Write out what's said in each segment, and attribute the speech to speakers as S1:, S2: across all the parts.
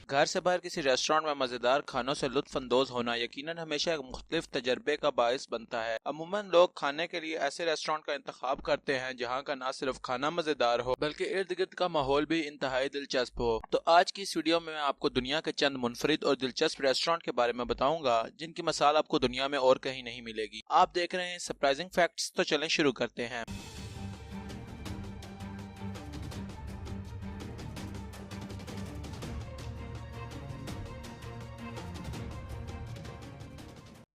S1: घर से बाहर किसी रेस्टोरेंट में मजेदार खानों से लुत्फ अंदोज होना यकीनन हमेशा एक मुख्तलिफ तजर्बे का बायस बनता है। अमूमन लोग खाने के लिए ऐसे रेस्टोरेंट का इंतखाब करते हैं जहाँ का न सिर्फ खाना मजेदार हो बल्कि इर्द गिर्द का माहौल भी इंतहाई दिलचस्प हो। तो आज की इस वीडियो में मैं आपको दुनिया के चंद मुनफरिद और दिलचस्प रेस्टोरेंट के बारे में बताऊंगा जिनकी मिसाल आपको दुनिया में और कहीं नहीं मिलेगी। आप देख रहे हैं सरप्राइजिंग फैक्ट्स, तो चलें शुरू करते हैं।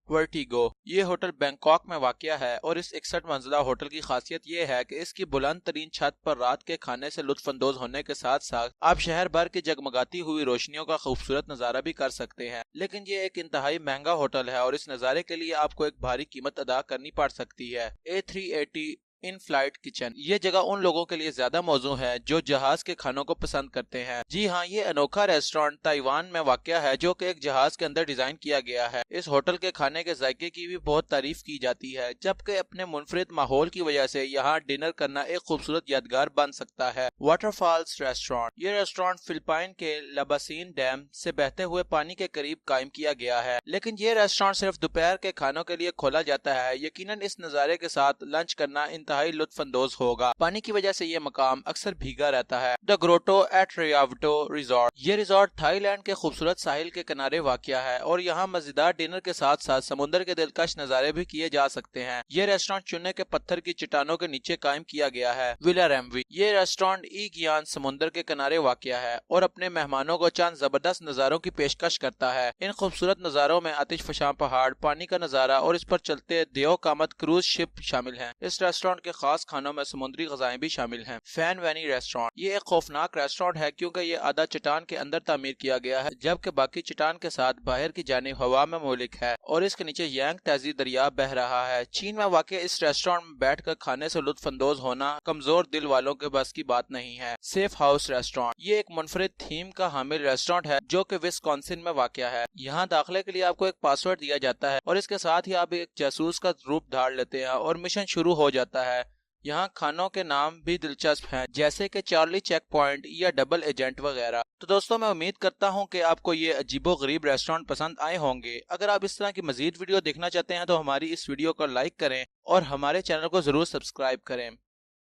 S1: वर्टिगो ये होटल बैंकॉक में वाक़या है और इस 61 मंजिला होटल की खासियत ये है कि इसकी बुलंद तरीन छत पर रात के खाने से लुत्फानंदोज होने के साथ साथ आप शहर भर की जगमगाती हुई रोशनियों का खूबसूरत नज़ारा भी कर सकते हैं। लेकिन ये एक इंतहाई महंगा होटल है और इस नज़ारे के लिए आपको एक भारी कीमत अदा करनी पड़ सकती है। A380 इन फ्लाइट किचन ये जगह उन लोगों के लिए ज्यादा मौजू है जो जहाज के खानों को पसंद करते हैं। जी हाँ, ये अनोखा रेस्टोरेंट ताइवान में वाक़या है जो कि एक जहाज के अंदर डिजाइन किया गया है। इस होटल के खाने के जायके की भी बहुत तारीफ की जाती है, जबकि अपने मुनफरिद माहौल की वजह से यहाँ डिनर करना एक खूबसूरत यादगार बन सकता है। वाटरफॉल्स रेस्टोरेंट ये रेस्टोरेंट फिलिपाइन के लबासीन डैम से बहते हुए पानी के करीब कायम किया गया है, लेकिन ये रेस्टोरेंट सिर्फ दोपहर के खानों के लिए खोला जाता है। यकीनन इस नज़ारे के साथ लंच करना इंतहाई लुत्फानंदोज होगा। पानी की वजह से ये मकाम अक्सर भीगा रहता है। द ग्रोटो एट रियावटो रिजॉर्ट ये रिजॉर्ट थाईलैंड के खूबसूरत साहिल के किनारे वाक़या है और यहाँ मजेदार डिनर के साथ साथ समुद्र के दिलकश नज़ारे भी किए जा सकते हैं। ये रेस्टोरेंट चुने के पत्थर की चट्टानों के नीचे कायम किया गया है। विला रैमवी ये रेस्टोरेंट ई गियान समुद्र के किनारे वाक़या है और अपने मेहमानों को चंद जबरदस्त नज़ारों की पेशकश करता है। इन खूबसूरत नज़ारों में आतिश फशां पहाड़, पानी का नज़ारा और इस पर चलते देओ कामत क्रूज शिप शामिल हैं। इस रेस्टोरेंट के खास खानों में समुद्री गजाएं भी शामिल हैं। फैन वैनी रेस्टोरेंट ये एक खौफनाक रेस्टोरेंट है क्योंकि ये आधा चट्टान के अंदर तामीर किया गया है जबकि बाकी चट्टान के साथ बाहर की जानिब हवा में मोलिक है और इसके नीचे यांग तहजी दरिया बह रहा है। चीन में वाक़ इस रेस्टोरेंट में बैठकर खाने से लुत्फानंदोज होना कमजोर दिल वालों के बस की बात नहीं है। सेफ हाउस रेस्टोरेंट ये एक मुनफरिद थीम का हामिल रेस्टोरेंट है जो कि विस्कॉन्सिन में वाक़या है। यहाँ दाखिले के लिए आपको एक पासवर्ड दिया जाता है और इसके साथ ही आप एक जासूस का रूप धार लेते हैं और मिशन शुरू हो जाता है। यहाँ खानों के नाम भी दिलचस्प हैं जैसे कि चार्ली चेक पॉइंट या डबल एजेंट वगैरह। तो दोस्तों, मैं उम्मीद करता हूँ कि आपको ये अजीबो गरीब रेस्टोरेंट पसंद आए होंगे। अगर आप इस तरह की मजीद वीडियो देखना चाहते हैं तो हमारी इस वीडियो को लाइक करें और हमारे चैनल को जरूर सब्सक्राइब करें।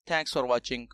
S1: Thanks for watching.